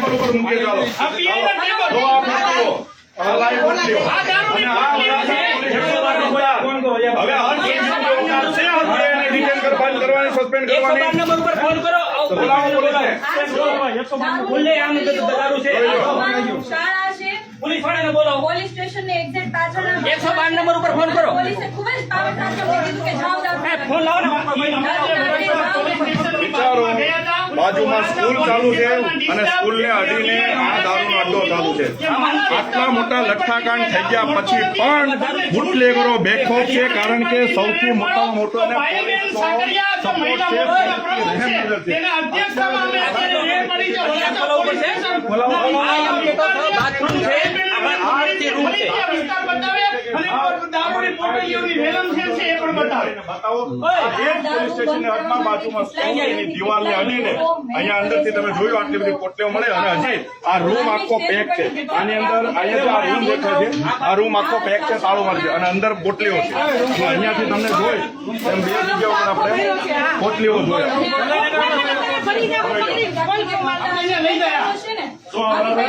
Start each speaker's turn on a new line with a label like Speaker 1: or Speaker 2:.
Speaker 1: table ઉપર મૂકી ચાલો
Speaker 2: આ પીઆઈ ના ટેબલ
Speaker 1: તો આ ફોટો આ લાઈવ મોકલ્યો
Speaker 2: આ દારૂની
Speaker 1: અને આ હવે હર ચીજ છે આપણે એને રિટેન કરવાની કરવાની સસ્પેન્ડ કરવાની
Speaker 2: 112 નંબર ઉપર ફોન કરો
Speaker 1: બોલાવો પોલીસને
Speaker 2: બોલે આમ તો દારૂ છે
Speaker 3: શાળા છે
Speaker 2: પોલીસ વાળાને બોલાવો
Speaker 3: પોલીસ સ્ટેશન ને એક્ઝેક્ટ પાછળના
Speaker 2: 112 નંબર ઉપર ફોન કરો
Speaker 3: પોલીસે ખૂબ જ પાવર સાથે કીધું કે જાઓ
Speaker 2: ફોન લાવો ને
Speaker 1: વિચારો બાજુમાં સ્કૂલ ચાલુ છે અને સ્કૂલને અડીને આ દારૂનો અડ્ડો ચાલુ છે આટલા મોટા લઠ્ઠાકાંડ થઈ ગયા પછી પણ બુટલેગરો બેખોફ છે કારણ કે સૌથી મોટામાં મોટો અને પોલીસનો સપોર્ટ છે
Speaker 2: તેના અધ્યક્ષતામાં અમે અત્યારે રેડ કરી છે બાથરૂમ છે આ રીતે રૂમ છે વિસ્તાર બતાવે અને દારૂની બોટલીઓની વેલમ છે એ પણ બતાવે
Speaker 1: બતાવો એ પોલીસ સ્ટેશનની હદમાં બાજુમાં સ્કૂલની દિવાલને અડીને અહીંયા અંદરથી તમે જોયું આટલી બધી પોટલીઓ મળે અને હજી આ રૂમ આખો પેક છે આની અંદર અહીંયા આ રૂમ દેખાય છે આ રૂમ આખો પેક છે તાળું મારી છે અને અંદર પોટલીઓ છે તો અહીંયાથી તમને જોઈ એમ બે જગ્યા ઉપર આપણે પોટલીઓ જોયા
Speaker 2: લઈ ગયા
Speaker 1: તો આ લોકો